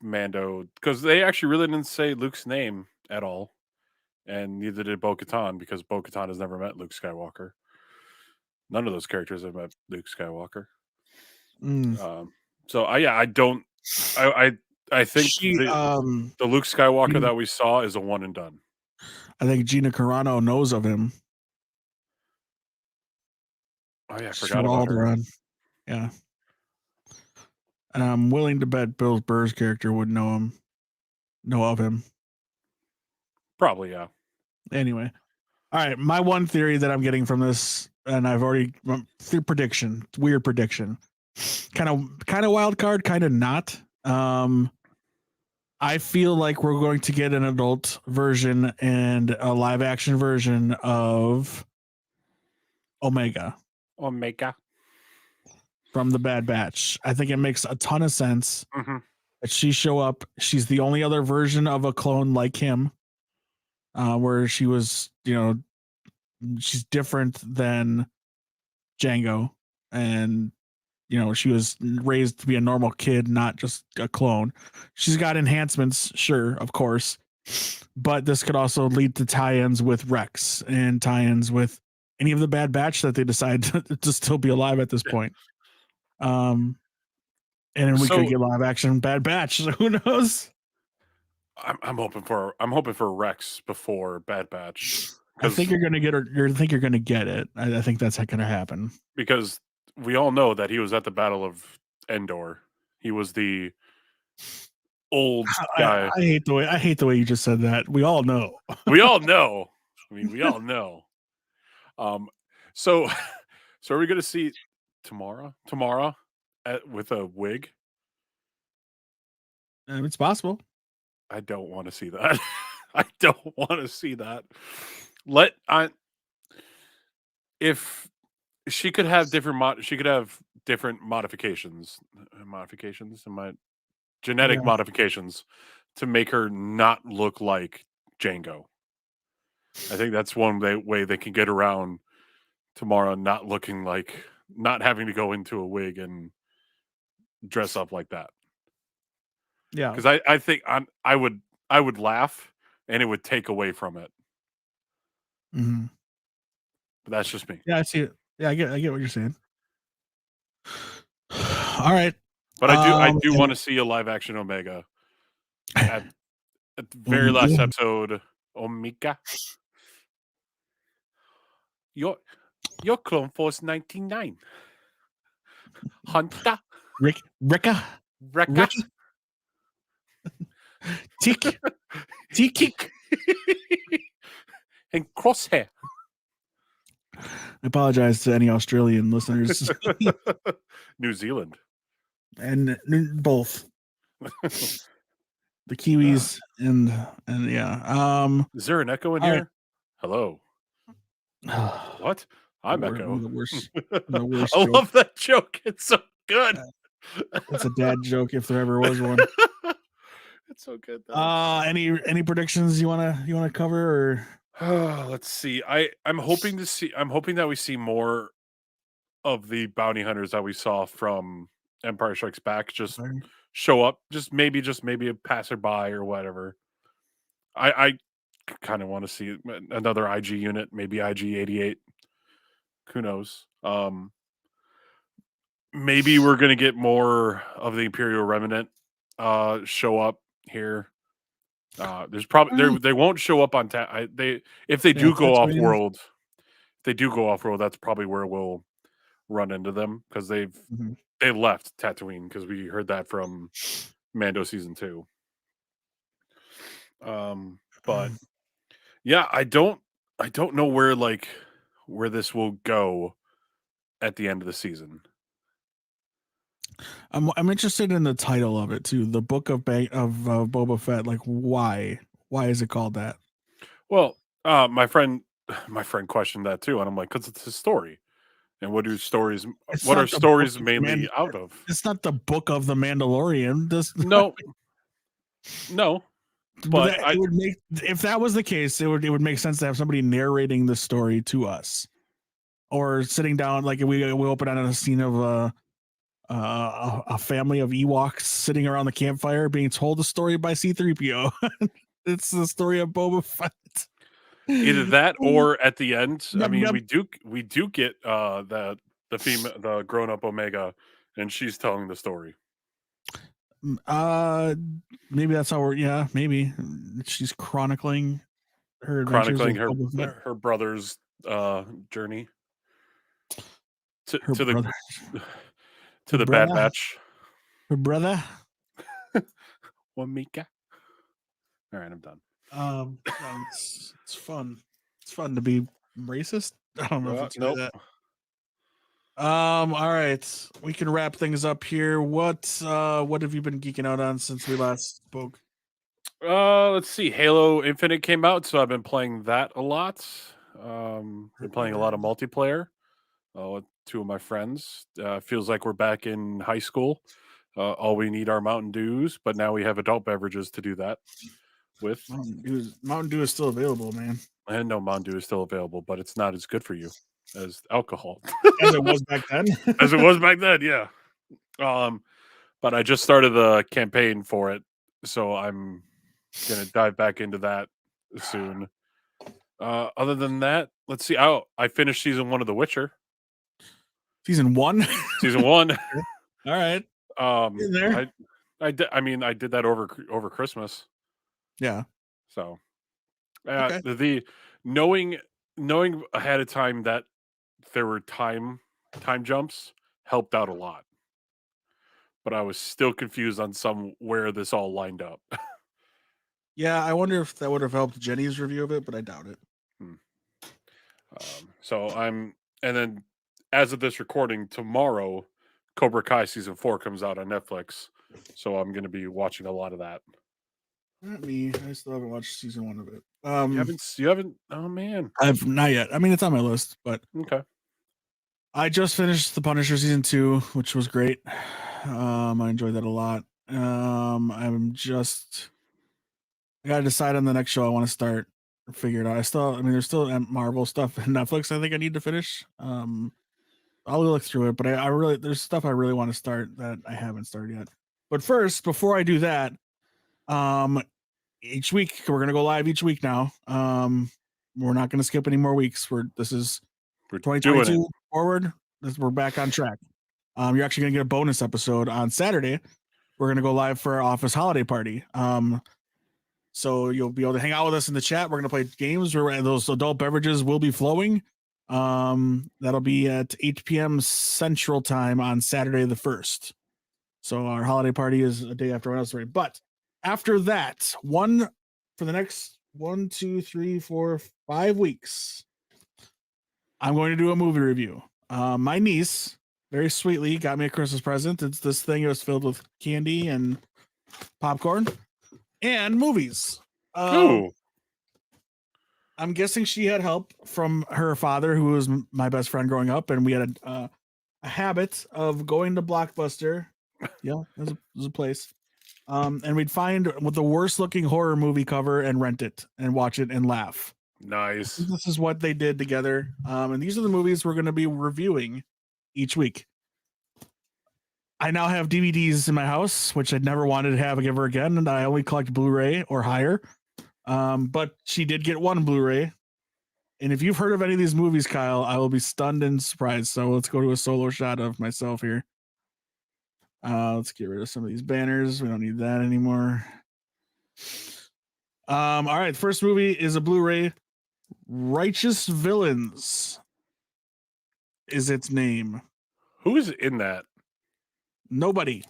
Mando, because they actually really didn't say Luke's name at all, and neither did Bo-Katan, because Bo-Katan has never met Luke Skywalker. None of those characters have met Luke Skywalker. So I don't. I think the Luke Skywalker that we saw is a one and done. I think Gina Carano knows of him. Oh yeah, I forgot about her. Yeah. And I'm willing to bet Bill Burr's character would know of him. Probably, yeah. Anyway. All right. My one theory that I'm getting from this, and I've already prediction, weird prediction. Kind of wild card, kind of not. I feel like we're going to get an adult version and a live action version of Omega. From the Bad Batch. I think it makes a ton of sense that she show up. She's the only other version of a clone like him, where she was, she's different than Jango, and she was raised to be a normal kid, not just a clone. She's got enhancements, sure, of course, but this could also lead to tie-ins with Rex and tie-ins with any of the Bad Batch that they decide to still be alive at this point. And then we could get live action Bad Batch. Who knows? I'm hoping for Rex before Bad Batch. I think you're gonna get her. You think you're gonna get it. I think that's gonna happen because we all know that he was at the Battle of Endor. He was the old guy. I hate the way you just said that. We all know. We all know. I mean, we all know. So are we gonna see Tamara with a wig? It's possible. I don't want to see that. I don't want to see that. If she could have different modifications, genetic modifications to make her not look like Jango. I think that's one way they can get around Tamara not having to go into a wig and dress up like that. Yeah, because I think I would laugh and it would take away from it. Mm-hmm. But that's just me. Yeah, I see it. Yeah, I get what you're saying. All right, but I do want to see a live action Omega at the very last episode. Omega, your Clone Force 99, Hunter, Ricka. Tick, and Crosshair. I apologize to any Australian listeners. New Zealand. And both. The Kiwis and yeah. Is there an echo in here? Right. Hello. What? I'm Echo. The worst I love that joke. It's so good. It's a dad joke if there ever was one. It's so good though. Any predictions you wanna cover, or let's see. I'm hoping that we see more of the bounty hunters that we saw from Empire Strikes Back just show up, just maybe a passerby or whatever. I kind of want to see another IG unit, maybe IG-88. Who knows? Maybe we're gonna get more of the Imperial Remnant show up here. There's probably they won't show up on if they do go off Tatooine. world. If they do go off world, that's probably where we'll run into them because they left Tatooine because we heard that from Mando season 2. But yeah, I don't know where this will go at the end of the season. I'm interested in the title of it too. The Book of Boba Fett. Like, why is it called that? Well, my friend questioned that too, and I'm like, because it's a story, and what are stories mainly out of? It's not the Book of the Mandalorian. No, but it would make, if that was the case, it would make sense to have somebody narrating the story to us, or sitting down like we open on a scene of a family of Ewoks sitting around the campfire being told a story by C-3PO. It's the story of Boba Fett. Either that or at the end, I mean, Yep. we do get the female, the grown up Omega, and she's telling the story. Maybe that's how maybe she's chronicling her adventures her brother's journey to the Bad Batch. Her brother. Wamika. All right, I'm done. It's fun. It's fun to be racist. I don't know if it's that. All right, we can wrap things up here. What have you been geeking out on since we last spoke? Let's see. Halo Infinite came out, so I've been playing that a lot. Been playing a lot of multiplayer with 2 of my friends. Feels like we're back in high school. All we need are Mountain Dews, but now we have adult beverages to do that with. Mountain Dew is still available, man. And no, Mountain Dew is still available, but it's not as good for you as alcohol. As it was back then. As it was back then, yeah. But I just started the campaign for it, so I'm gonna dive back into that soon. Other than that, let's see. I finished season 1 of The Witcher. Season 1? Season 1. All right. In there. I did that over Christmas. Yeah. So Okay. the knowing ahead of time that there were time jumps helped out a lot. But I was still confused on where this all lined up. Yeah, I wonder if that would have helped Jenny's review of it, but I doubt it. And then as of this recording, tomorrow, Cobra Kai season 4 comes out on Netflix. So I'm going to be watching a lot of that. Not me. I still haven't watched season 1 of it. You haven't? Oh man, I've not yet. I mean, it's on my list, but okay. I just finished The Punisher season 2, which was great. I enjoyed that a lot. I gotta decide on the next show I want to start. Figure it out. There's still Marvel stuff in Netflix I think I need to finish. I'll look through it, but there's stuff I really want to start that I haven't started yet. But first, before I do that, each week we're gonna go live each week now. We're not gonna skip any more weeks. We're 2022 forward. We're back on track. You're actually gonna get a bonus episode on Saturday. We're gonna go live for our office holiday party. So you'll be able to hang out with us in the chat. We're gonna play games where those adult beverages will be flowing. That'll be at 8 p.m. Central Time on Saturday the 1st. So our holiday party is a day after our else, right? But after that, for the next 1, 2, 3, 4, 5 weeks, I'm going to do a movie review. My niece very sweetly got me a Christmas present. It's this thing. It was filled with candy and popcorn and movies. I'm guessing she had help from her father, who was my best friend growing up, and we had a habit of going to Blockbuster. Yeah, there's a place. And we'd find with the worst looking horror movie cover and rent it and watch it and laugh. Nice. This is what they did together. And these are the movies we're going to be reviewing each week. I now have DVDs in my house, which I'd never wanted to have ever again. And I only collect Blu-ray or higher. But she did get one Blu-ray. And if you've heard of any of these movies, Kyle, I will be stunned and surprised. So let's go to a solo shot of myself here. Let's get rid of some of these banners. We don't need that anymore. All right. First movie is a Blu-ray. Righteous Villains is its name. Who's in that? Nobody.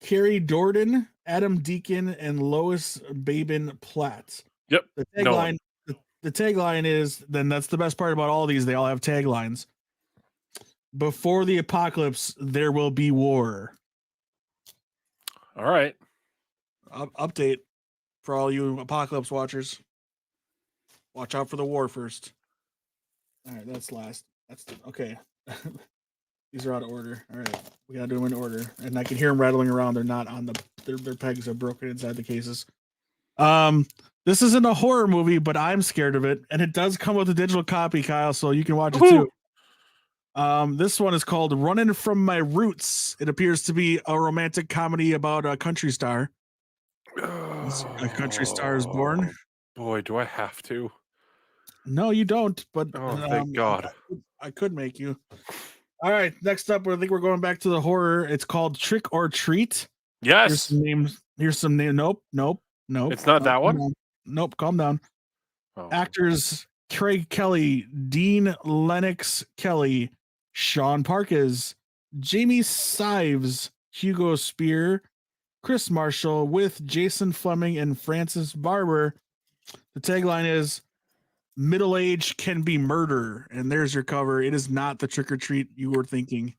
Carrie Dorden, Adam Deacon, and Lois Babin Platt. Yep. The No tagline. one. The tagline is, then that's the best part about all these. They all have taglines. Before the apocalypse, there will be war. All right. Update for all you apocalypse watchers. Watch out for the war first. All right, that's last. Okay. These are out of order. All right, we gotta do them in order, and I can hear them rattling around. They're not on their pegs are broken inside the cases. This isn't a horror movie, but I'm scared of it, and it does come with a digital copy, Kyle, so you can watch it too. This one is called "Running from My Roots." It appears to be a romantic comedy about a country star. A country star is born. Boy, do I have to? No, you don't. But thank God. I could make you. All right, next up, I think we're going back to the horror. It's called Trick or Treat. Yes. Here's some names. Here's some name. Nope. It's not that one? Nope. Calm down. Oh. Actors Craig Kelly, Dean Lennox Kelly, Sean Parkes, Jamie Sives, Hugo Spear, Chris Marshall, with Jason Fleming and Francis Barber. The tagline is, middle age can be murder. And there's your cover. It is not the Trick or Treat you were thinking.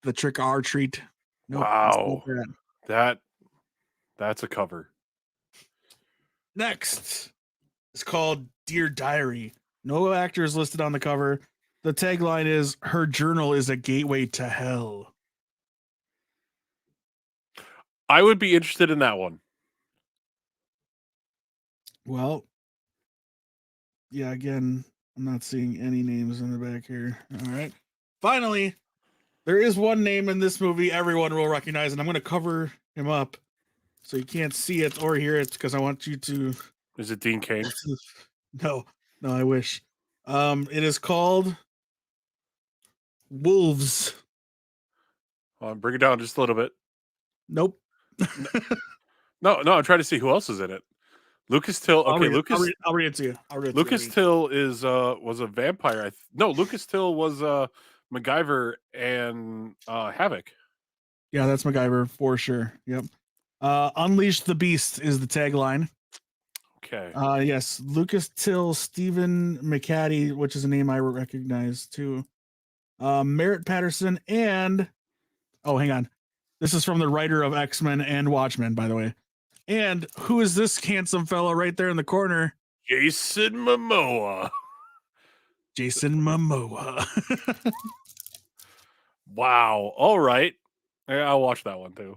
The Trick or Treat. Nope, wow. That's a cover. Next, it's called Dear Diary. No actors listed on the cover. The tagline is, her journal is a gateway to hell. I would be interested in that one. Well, yeah, again, I'm not seeing any names in the back here. All right. Finally, there is one name in this movie everyone will recognize, and I'm going to cover him up so you can't see it or hear it because I want you to. Is it Dean Cain? No, I wish. It is called Wolves. Bring it down just a little bit. Nope. No, I'm trying to see who else is in it. Lucas Till. Okay, I'll read it to you. Lucas Till is was a vampire. No, Lucas Till was MacGyver and Havoc. Yeah, that's MacGyver for sure. Yep. Unleash the Beast is the tagline. Okay. Yes, Lucas Till, Stephen McCaddy, which is a name I recognize too. Merritt Patterson and hang on. This is from the writer of X-Men and Watchmen, by the way. And who is this handsome fellow right there in the corner? Jason Momoa. Wow. All right. Yeah, I'll watch that one too.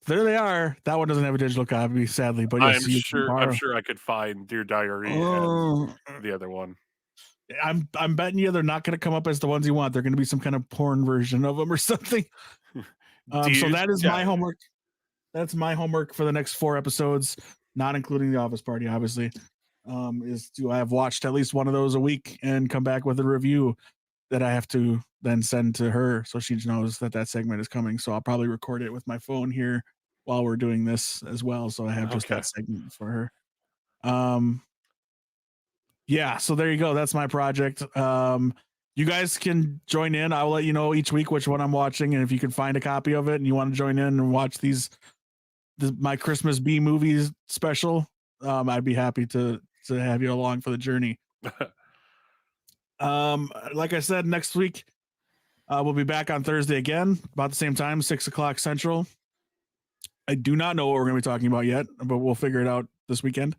There they are. That one doesn't have a digital copy, sadly, but yes, I'm sure I could find Dear Diary and the other one. I'm betting you they're not going to come up as the ones you want. They're going to be some kind of porn version of them or something. So that is my homework. That's my homework for the next 4 episodes, not including the office party, obviously. Is to have watched at least one of those a week and come back with a review that I have to then send to her so she knows that segment is coming. So I'll probably record it with my phone here while we're doing this as well. So I have just that segment for her. Yeah, so there you go. That's my project. You guys can join in. I will let you know each week which one I'm watching, and if you can find a copy of it and you want to join in and watch my Christmas B movies special, I'd be happy to have you along for the journey. Like I said, next week we'll be back on Thursday again, about the same time, 6:00 Central. I do not know what we're going to be talking about yet, but we'll figure it out this weekend.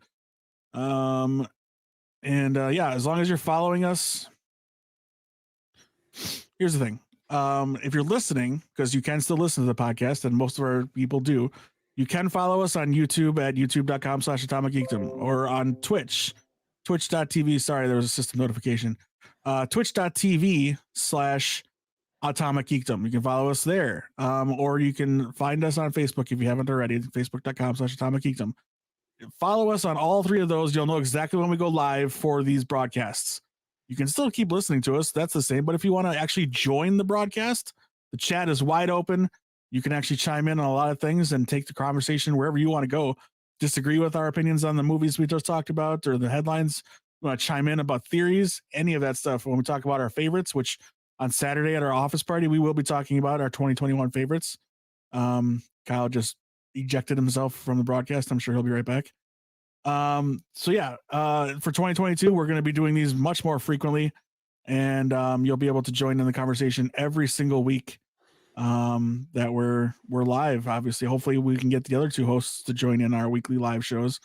Yeah, as long as you're following us. Here's the thing. If you're listening, because you can still listen to the podcast, and most of our people do, you can follow us on YouTube at youtube.com/atomicgeekdom, or on twitch.tv. Sorry, there was a system notification. Twitch.tv/atomicgeekdom. You can follow us there. Or you can find us on Facebook if you haven't already. Facebook.com/atomicgeekdom. follow us on all three of those. You'll know exactly when we go live for these broadcasts. You can still keep listening to us. That's the same. But if you want to actually join the broadcast, the chat is wide open. You can actually chime in on a lot of things and take the conversation wherever you want to go. Disagree with our opinions on the movies we just talked about or the headlines. You want to chime in about theories, any of that stuff. When we talk about our favorites, which on Saturday at our office party, we will be talking about our 2021 favorites. Kyle just ejected himself from the broadcast. I'm sure he'll be right back. So yeah, for 2022, we're going to be doing these much more frequently, and you'll be able to join in the conversation every single week that we're live. Obviously, hopefully we can get the other two hosts to join in our weekly live shows.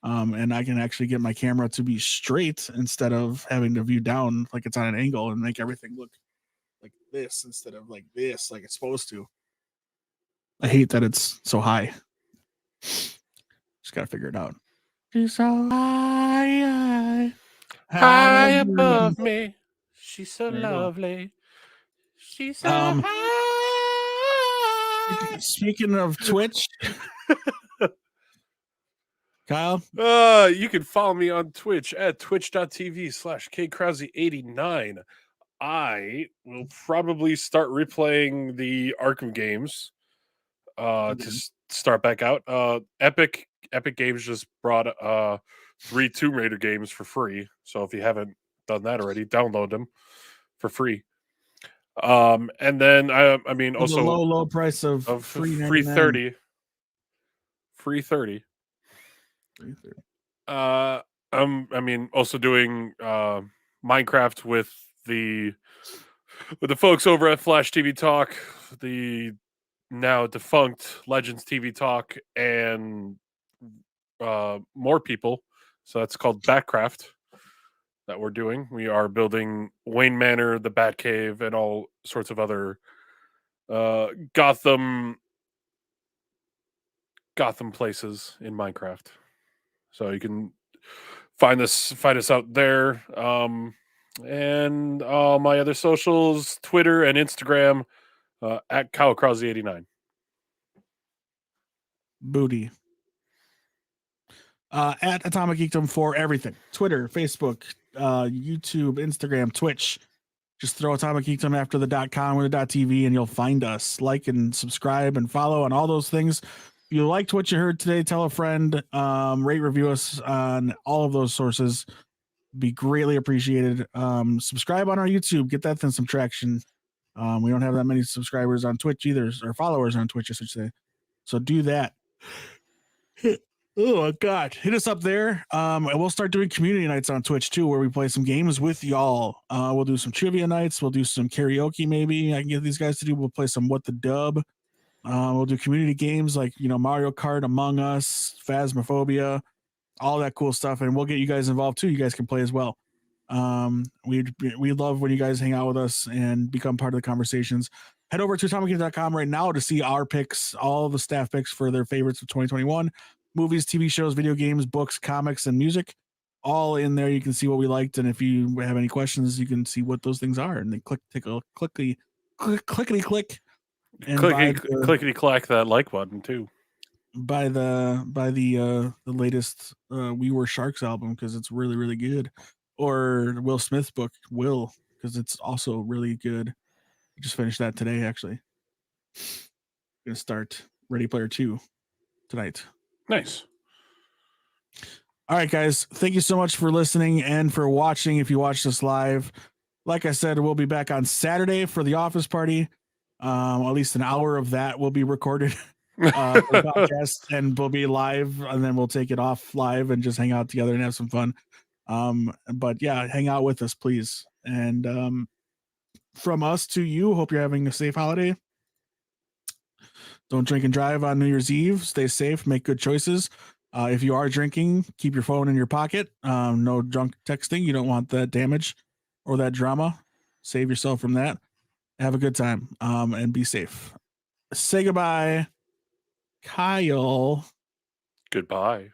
And I can actually get my camera to be straight instead of having to view down like it's on an angle and make everything look like this instead of like this, like it's supposed to. I hate that it's so high. Just gotta figure it out. She's so high above me. She's so lovely. She's so high. Speaking of Twitch, Kyle, you can follow me on Twitch at twitch.tv/kkrause89. I will probably start replaying the Arkham games to start back out. Epic Games just brought 3 Tomb Raider games for free. So if you haven't done that already, download them for free. And then I mean also the low price of free 30. Free 30. I mean also doing Minecraft with the folks over at Flash TV Talk, the now defunct Legends TV Talk, and more people. So that's called Batcraft that we're doing. We are building Wayne Manor, the Batcave, and all sorts of other Gotham places in Minecraft. So you can find us out there. And all my other socials, Twitter and Instagram, at Kyle Krause89. Booty. At Atomic Geekdom for everything. Twitter, Facebook, YouTube, Instagram, Twitch. Just throw Atomic Geekdom after the .com or the .tv and you'll find us. Like and subscribe and follow on all those things. If you liked what you heard today, tell a friend. Rate, review us on all of those sources. Be greatly appreciated. Subscribe on our YouTube. Get that thing some traction. We don't have that many subscribers on Twitch either, or followers on Twitch, I should say. So do that. Oh God, hit us up there. And we'll start doing community nights on Twitch too, where we play some games with y'all. We'll do some trivia nights. We'll do some karaoke. Maybe I can get these guys to do. We'll play some What the Dub. We'll do community games like Mario Kart, Among Us, Phasmophobia, all that cool stuff, and we'll get you guys involved too. You guys can play as well. We love when you guys hang out with us and become part of the conversations. Head over to AtomicGeek.com right now to see our picks, all the staff picks for their favorites of 2021. Movies, TV shows, video games, books, comics, and music. All in there. You can see what we liked. And if you have any questions, you can see what those things are. And then clickety click. And clickety clack that like button too. By the latest We Were Sharks album, because it's really, really good. Or Will Smith's book, Will, because it's also really good. I just finished that today, actually. Gonna start Ready Player 2 tonight. Nice. All right, guys. Thank you so much for listening and for watching. If you watched us live, like I said, we'll be back on Saturday for the office party. At least an hour of that will be recorded for the podcast, and we'll be live, and then we'll take it off live and just hang out together and have some fun. But yeah, hang out with us, please. And from us to you, hope you're having a safe holiday. Don't drink and drive on New Year's Eve. Stay safe. Make good choices. If you are drinking, keep your phone in your pocket. No drunk texting. You don't want that damage or that drama. Save yourself from that. Have a good time and be safe. Say goodbye, Kyle. Goodbye.